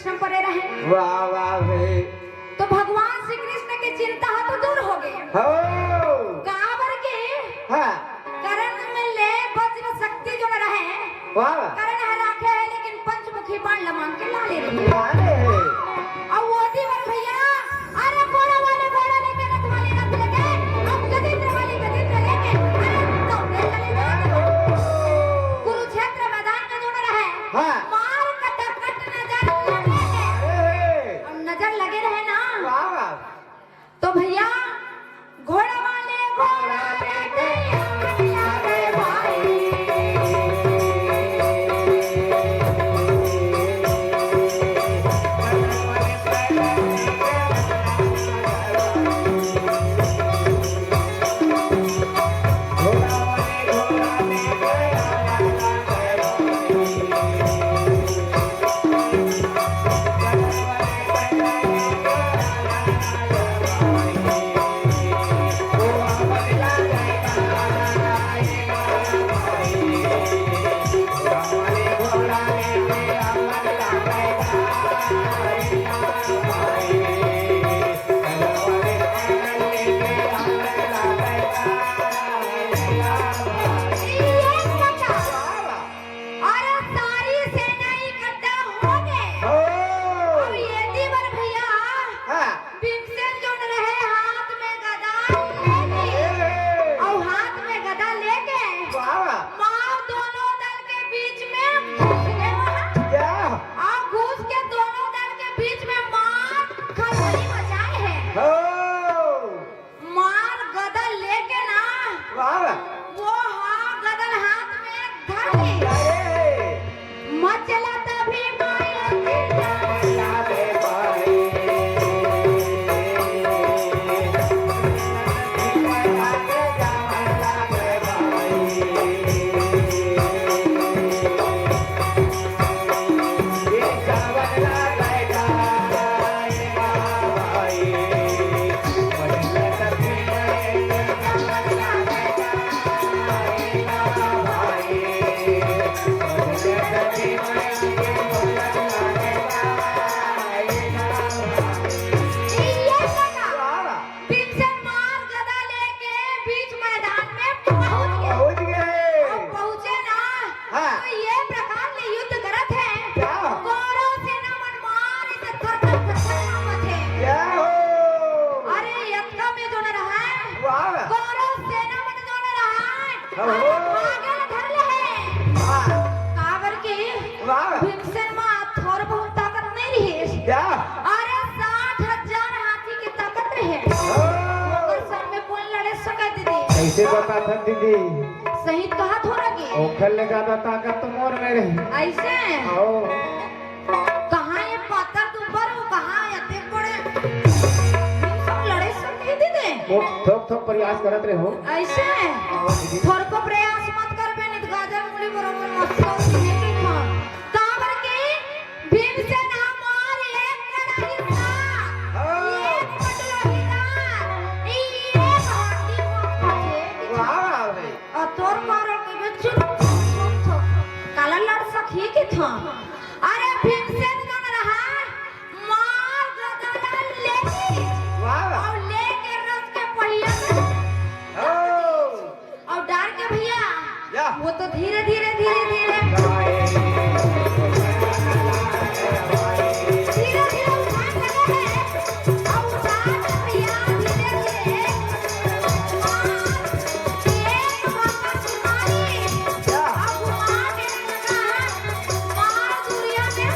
कृष्ण परे रहे। वाह वाह भाई। तो भगवान श्री कृष्ण की चिंता तो दूर हो गई। हो काबर के हाँ करण में ले वज्र शक्ति जो रहे। वाह करण है राखे है लेकिन पंचमुखी बाण लमांग के लाले रहे। लाले अब वो दीवार भैया अरे घोड़ा वाले घोड़ा लेके रथ वाले रथ लेके अब गजेंद्र वाले गजेंद्र लेके अरे दौड़े चले गए। कुरुक्षेत्र मैदान में जो रहे हाँ मार कट नजर लगे है। अब नजर लगे रहे ना वाह तो भैया घोड़ा वाले घोड़ा लेके आ गए भाई। कैसे बता था दीदी सही कहा थोड़ा की ओखल लगा था ताकत तो मोर में रही ऐसे आओ कहाँ ये पत्थर के ऊपर वो कहाँ आते बड़े सब लड़े सब नहीं दीदी वो थोक थोक प्रयास करत रहे हो ऐसे थोड़ को प्रयास मत कर बे नित गाजर मूली बरोबर मत करो नहीं की खा काबर के भीमसेन हमार एक कड़ाही था एक पटला हिला एक हांडी को वाह भाई और तोर मारो के बच्चों काला लड़ सखी के था अरे भीमसेन कौन रहा मार गदा लेके वाह और लेके रथ के पहिया और डार के भैया वो तो धीरे धीरे धीरे धीरे उठान लगे हैं और उठान भैया धीरे धीरे एक वक्त तुम्हारी अब वहां के लगा मार दुनिया में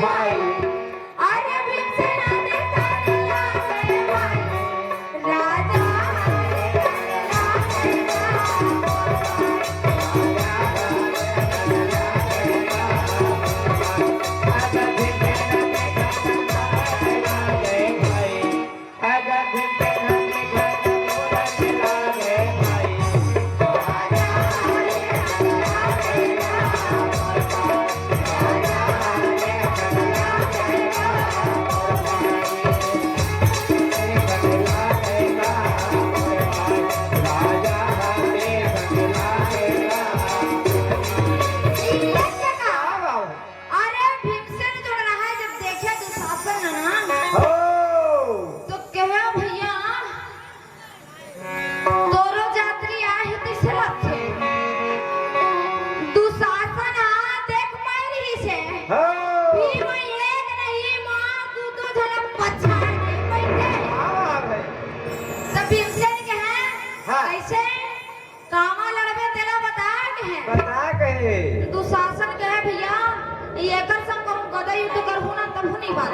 भाई अरे भीमसेन आने का लागे भाई राजा अरे भीमसेन जो रहा है जब देखे दुशासन ना तो कहे भैया तोरो यात्री आहे दिसे लथे दुशासन देख पाई रही से भीम एक नहीं मां दू जन पछाड़ के बैठे तब भीमसेन के हैं कैसे कामा लड़बे तेरा बता के है दुशासन कहे भैया ये कर संग करूं गदा युद्ध करहूं ना तब नहीं बात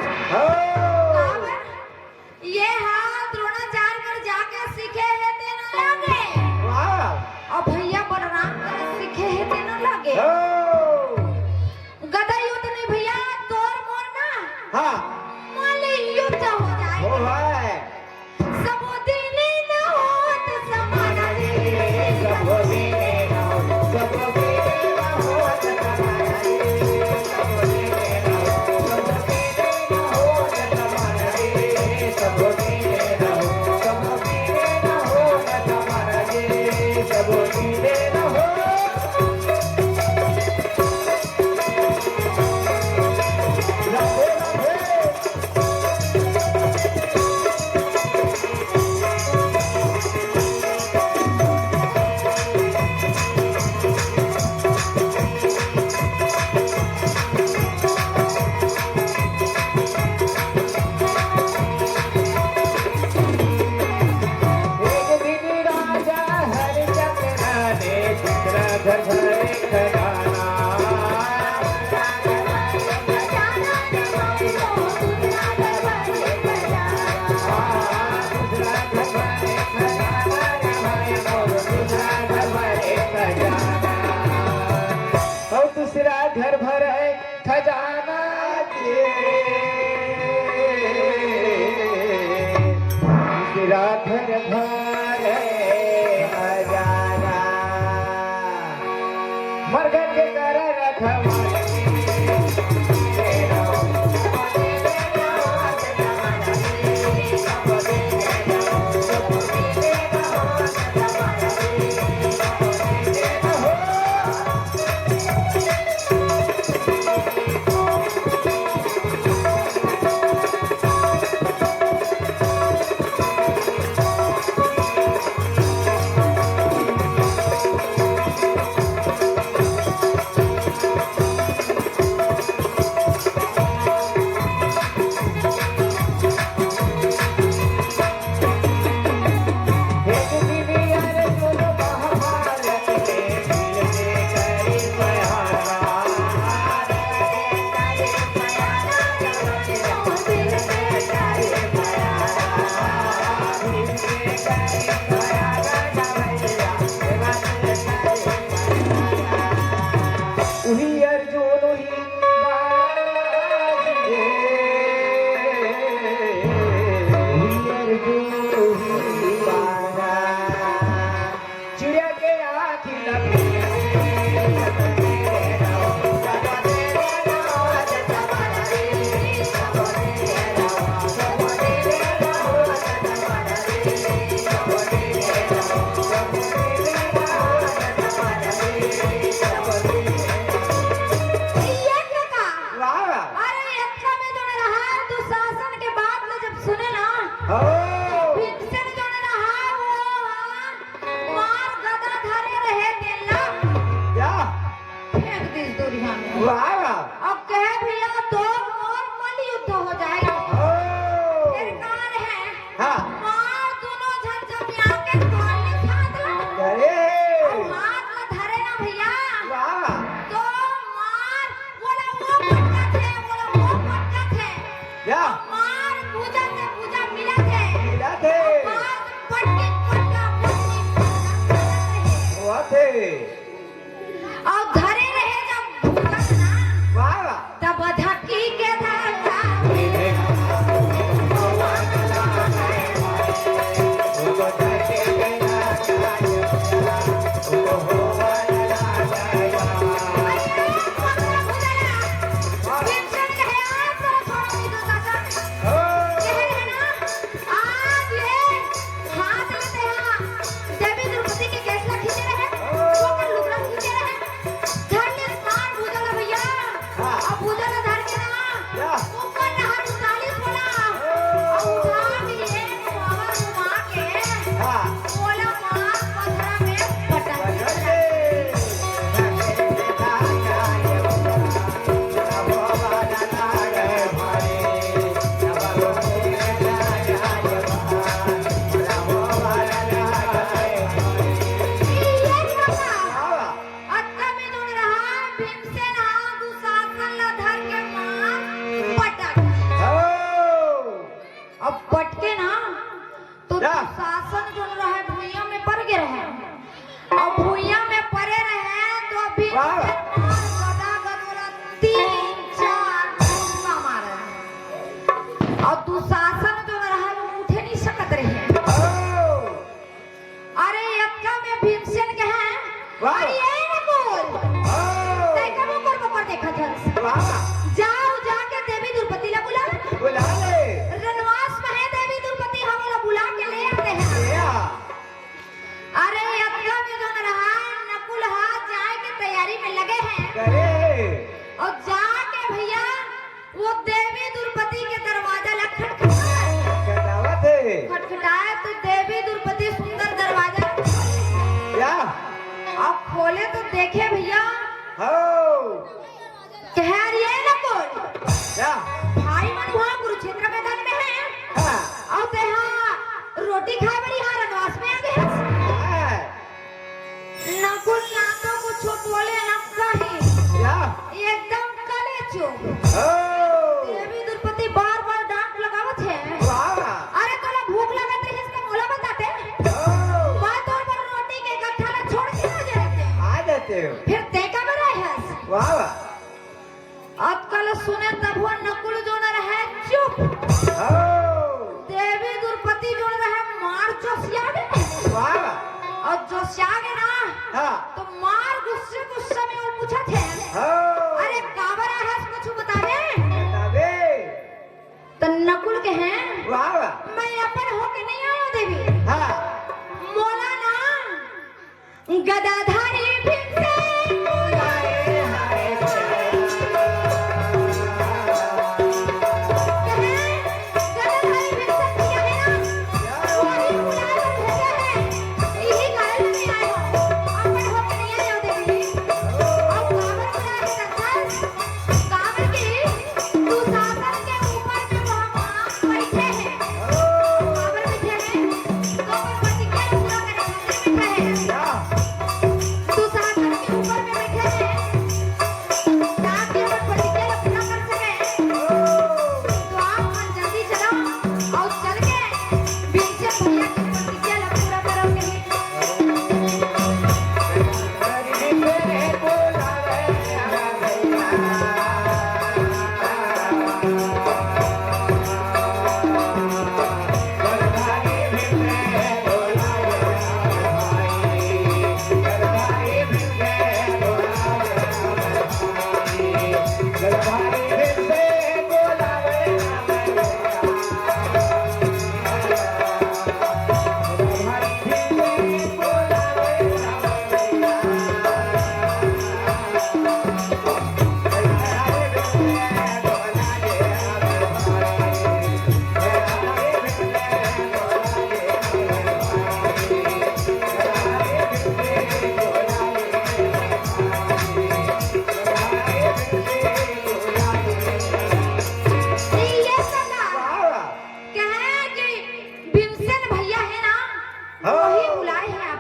ये हाल द्रोणाचार्य कर जाके सीखे है ते ना लगे और भैया बलराम कर सीखे है ते ना लगे गदा युद्ध नहीं भैया तोर मोर ना माले युद्ध हो जाए सब दिन न होत समाना दूसरा घर भर है खजाना दूसरा घर भर है खजाना मरघट के कर रखवा वाह गदा गदोरा 3-4 मुक्का मारा और दुशासन जो रहा वो उठे नहीं सकत रहे। अरे यक्का में भीमसेन के हैं वाह। अरे ये ना बोल देखा वो कर देखा था जाओ जाके देवी द्रौपदी ला बुला बुला ले रनवास में है देवी द्रौपदी हमला बुला के ले आते हैं। अरे यक्का में जो रहा नकुल हाथ जाए के तैयारी में लगे हैं करे और जाके भैया वो देवी द्रौपदी के दरवाजा ला खटखटाए तो देवी द्रौपदी सुंदर दरवाजा क्या अब खोले तो देखे भैया हो कह ये ना बोल क्या भाई मन वहाँ कुरुक्षेत्र मैदान में है हाँ और ते हाँ रोटी खाए बड़ी हाँ रनवास में आ गए हाँ, नकुल ना तो कुछ बोले ना कहीं क्या एकदम कले चुप हो देवी द्रौपदी बार बार डांट लगावत है। वाह अरे तोला भूख लगत रही इसका मोला बताते हो बात और पर रोटी के गट्ठा ला छोड़ के आ जाते आ जाते हो फिर ते का बरा है वाह अब कल सुने तब वो नकुल जो न रहे चुप हो देवी द्रौपदी जो न रहे मार जोशियागे वाह और जोशियागे ना हाँ तो मार गुस्से में और पूछा थे हो अरे काबरा है कुछ बतावे तबे तो नकुल के हैं वाह मैं अपन होके नहीं आयो देवी हाँ मोला ना गदाधारी भीमसेन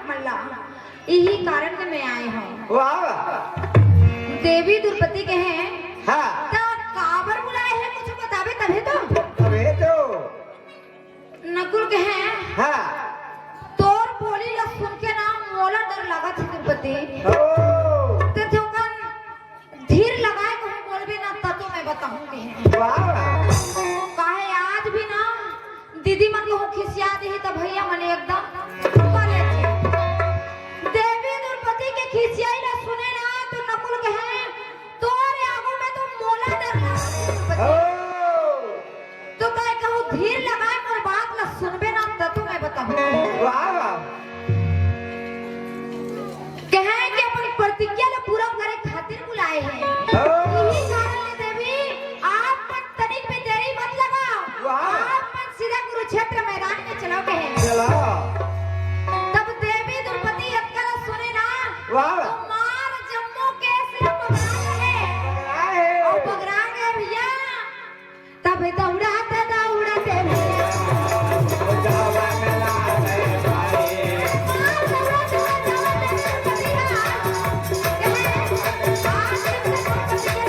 यही कारण से मैं आए हूँ। वाह देवी द्रौपदी के हैं हाँ तो काबर बुलाए हैं कुछ बतावे तभी तो अबे तो नकुल के हैं हाँ तोर बोली ला सुन के ना मोला डर लगा थी द्रौपदी ओ तो जोकन धीर लगाए को बोलबे ना तब तो मैं बताऊंगी हैं वाह काहे आज भी ना दीदी मन को खिसिया दी तो भैया मन एकदम पाले थे देवी द्रौपदी के खिसियाई ला सुने ना तो नकुल के हैं तोरे आगू में तो मोला डर लगा ओ तो कहे कहूँ धीर लगाए और बात ला सुनबे ना तब तो मैं बताऊंगी वाह कहे कि अपन प्रतिज्ञा ला पूरा करे खातिर बुलाए हैं यही कारण है देवी आप मन तनिक में देरी मत लगाओ वाह। आप मन सीधा कुरुक्षेत्र मैदान में चलो कहे चला तब देवी द्रौपदी अक्कल सुने ना वाह तो मार जम्मू के सिर पकड़ा गए आए और पकड़ा गए भैया तब दौड़ाते दौड़ाते भैया आज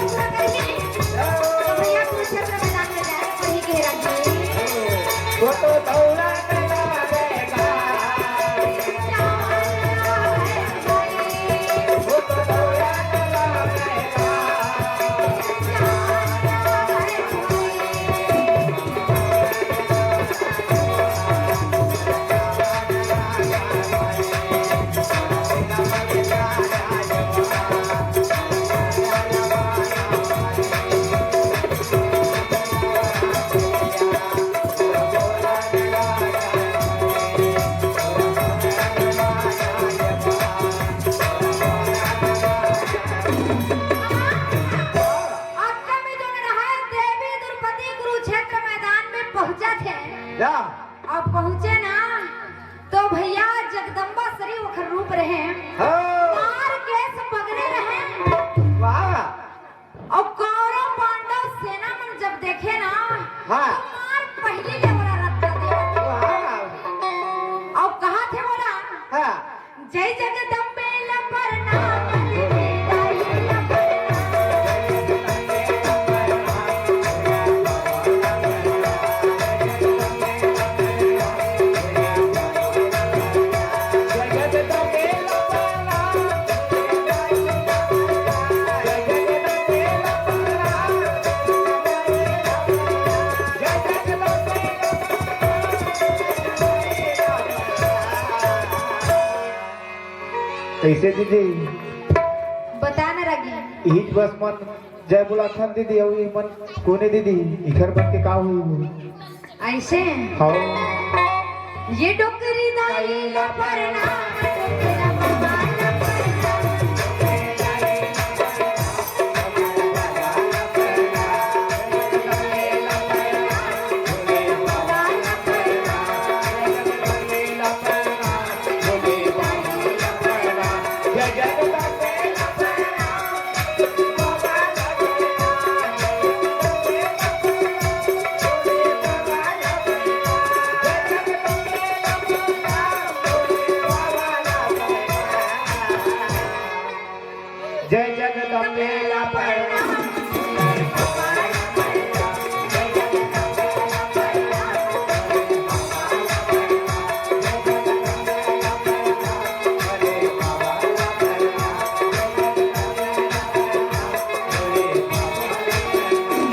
कैसे दीदी बता न रगी हीच बस मन जय बोला था दीदी और ये मन कोने दीदी इधर बन के का हुई ऐसे हाँ ये डोकरी दाई ला परना डोकरा बाबा ला जय जगदम्बे ला परना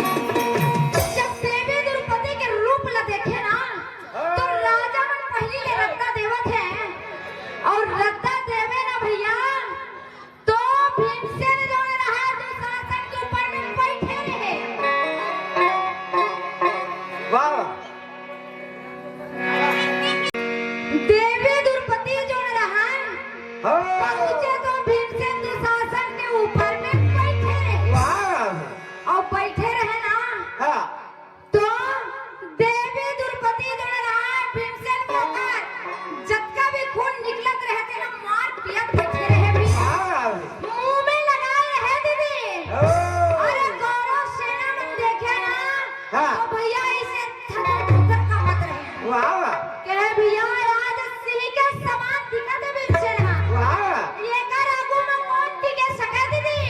जब देवी द्रौपदी के रूप ला देखे ना तो राजा मन पहली ले रत्ता देवत है और रत्ता देवे ना भैया तो भीमसेन जो रहा दुशासन के ऊपर में बैठे रहे वाह देवी द्रौपदी जो रहा हाँ पहुंचे तो भीमसेन दुशासन के ऊपर में बैठे रहे वाह और बैठे रहे ना हाँ तो देवी द्रौपदी जो रहा भीमसेन को कर जत्का भी खून निकलत रहते ना मार पियत बैठे रहे भी वाह मुंह में लगाए रहे दीदी अरे गौरव सेना में देखे ना हाँ। तो भैया इसे थकर का मत रहे वाह कहे भैया आज सिंह के समान दिखत है भीमसेन वाह ये कर आगू में कौन टिके सके दीदी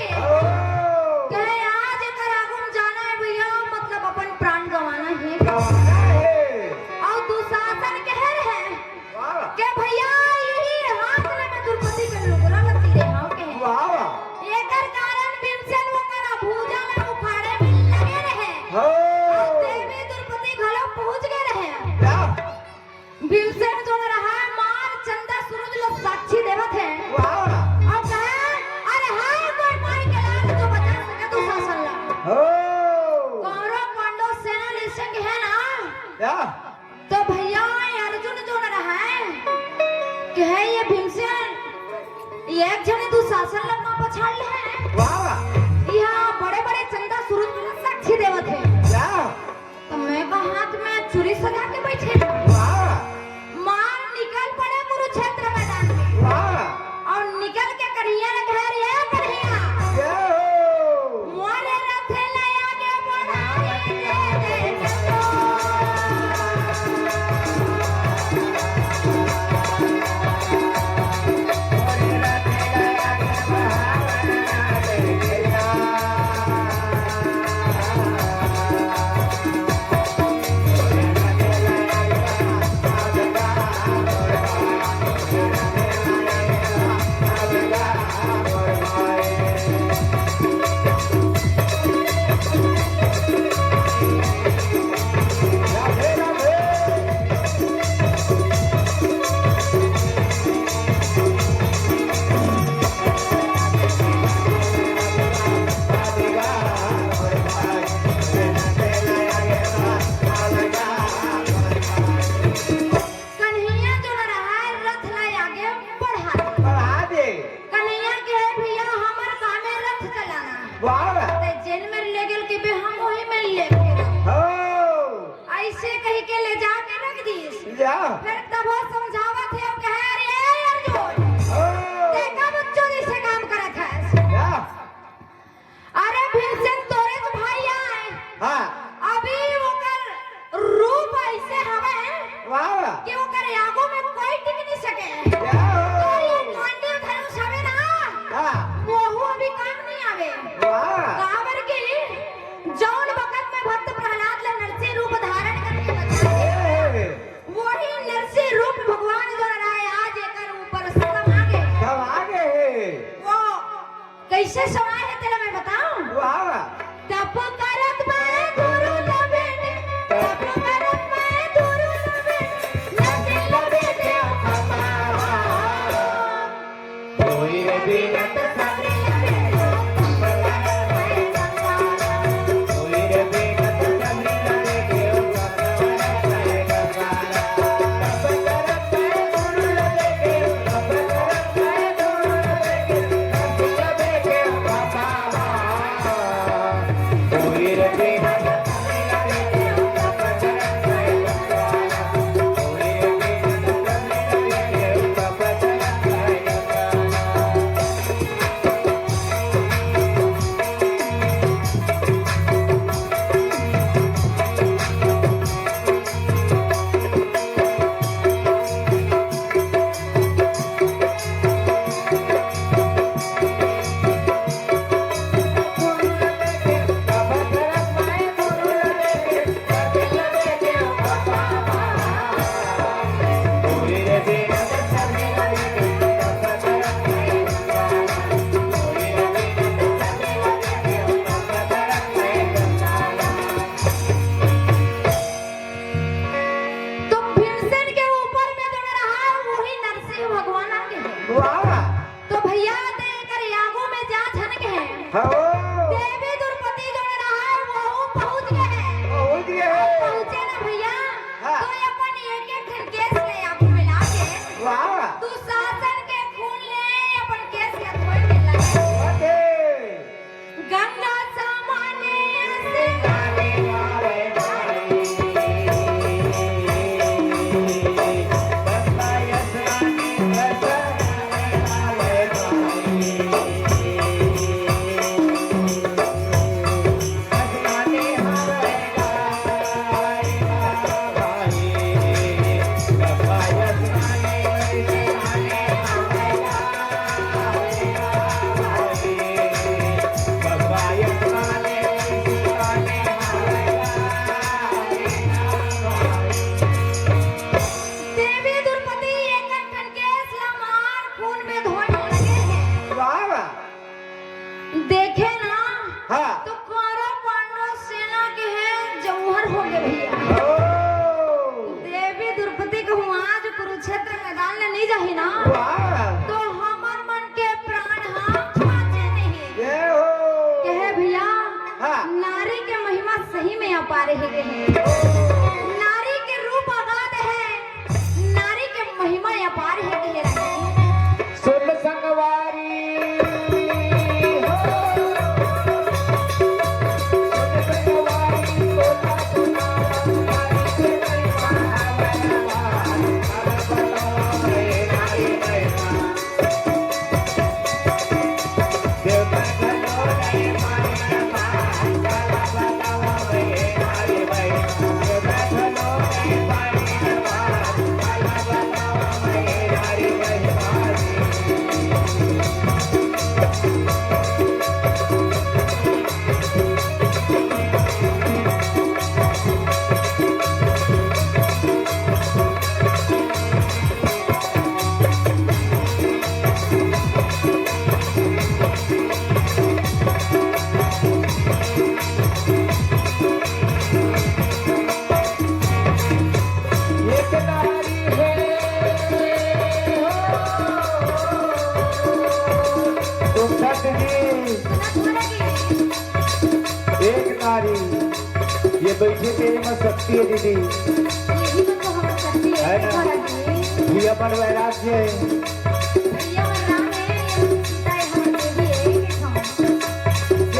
कहे आज कर आगू में जाना है भैया मतलब अपन प्राण गंवाना है गवाना है और दुशासन कह रहे वाह के भैया यही हाथ में मैं द्रौपदी के लुगरा लती रे हां कहे वाह एकर कारण भीमसेन ओकर भूजा में उखाड़े में लगे रहे हो देवी द्रौपदी घलो पहुंच गए रहे वाह भीमसेन जो रहा मार चंदा सूरज लो साक्षी देवत है वाह और कहे अरे हाय कोई माई के लाल जो बचा सके दुशासन ला हो कौरव पांडव सेना ले संग है ना वाह तो भैया अर्जुन जो रहा है कि है ये भीमसेन ये एक जने दुशासन लोग ना पछाड़ ले हैं वाह यहाँ बड़े बड़े चंदा सूरज को साक्षी देवत है वाह तो मैं का हाथ में छुरी सजा के बैठे वाह मार निकल पड़े कुरुक्षेत्र मैदान में वाह और निकल के कन्हैया ने घर ये कन्हैया जय हो मोरे रथे ले आगे बढ़ाई दे दे चलो कन्हैया जो रहा है रथ लाई आगे बढ़ा दे बढ़ा दे कन्हैया के है भैया हमर कामे रथ चलाना वाह ते जेल में ले गेल के बे हम वही में ले के हो ऐसे कही के ले जा के रख दीस जा फिर तब वो समझावत है और कहे अरे अर्जुन हो देखा बच्चों जैसे काम करत है जा अरे भीमसेन तोरे तो भाई आए हाँ अभी ओकर रूप ऐसे हवे वाह कि ओकर आगू में कोई टिक नहीं सके जय तो ये हो गांडी धनुष हवे ना हाँ वो अभी काम नहीं आवे वाह कावर की जौन वक्त में भक्त प्रहलाद ले नरसिंह रूप धारण करके बचा ए, वही नरसिंह रूप भगवान देवी द्रौपदी जो रहा है वो पहुंच गए पहुंचे ना भैया तो अपन एक एक ठन केस ले आपको मिला के तू शासन के खून ले अपन केस ले खोल के लगे गंगा सामाने से देवी द्रौपदी एक एक ठन केस ला मार खून में धोने लगे हैं देखे ना तो कौरव पांडव सेना के है जौहर हो गए भैया देवी द्रौपदी को आज कुरुक्षेत्र मैदान में नहीं जाही ना तो हमर मन के प्राण हम बाँचे नहीं कहे भैया नारी के महिमा सही में अपार है नारी के रूप अगाध है नारी के महिमा अपार है सुन संगवारी एक नारी ये बैठे तेरे में शक्ति है दीदी यही तो हम शक्ति है ये अपन वैराग्य है भैया राम है ताई हम देवी है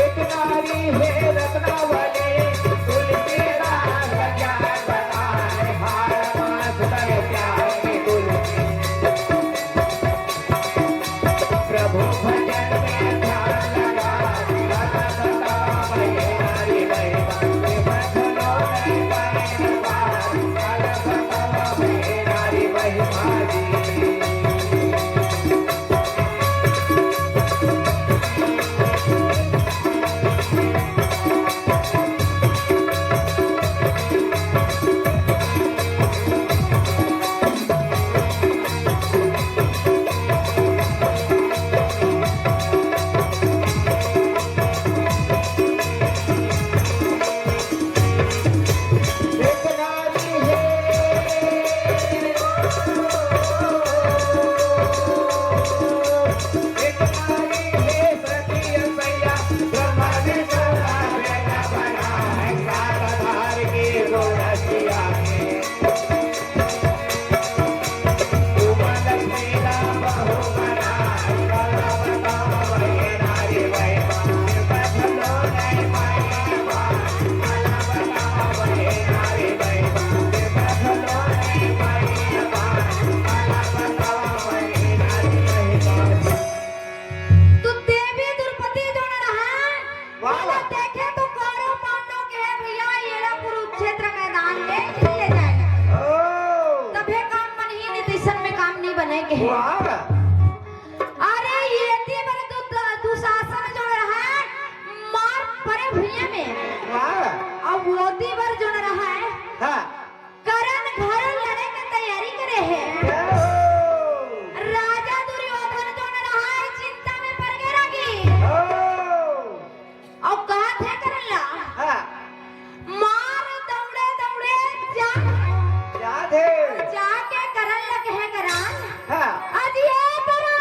एक नारी है रत्नावली तुलसी राग ज्ञान बनाए हार मास कर प्यार की तुलसी प्रभु भजन में ध्यान लगा अरे ये थी मेरे दुशासन जो रहा है मार परे भुइया में अब वो दीवर जो रहा है करण घर लड़े की तैयारी करे है राजा दुर्योधन जो रहा है चिंता में पड़ गए रगी और कहा थे करन ला मार दौड़े दौड़े जाके करन लगे है करान आज ये करा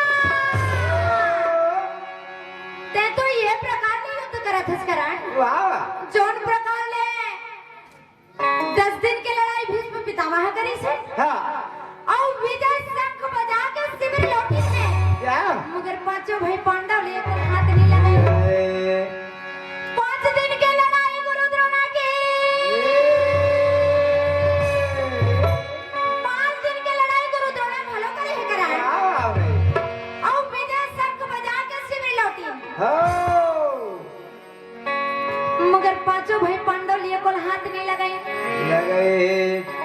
ते तो ये प्रकार ले युद्ध करत हस करण वाह जौन प्रकार ले 10 दिन के लड़ाई भीष्म पितामह करी से हाँ और विजय शंख बजा के शिविर लौटी है क्या मगर पांचों भाई पांडव लेकर हाथ नहीं लगाए ए, 5 दिन के लड़ाई गुरु द्रोणा की 5 दिन के लड़ाई गुरु द्रोणा भलो करे है करण वाह रे और विजय शंख बजा के शिविर लौटी हो मगर पांचों भाई पांडव लिए कोल हाथ नहीं लगाए लगे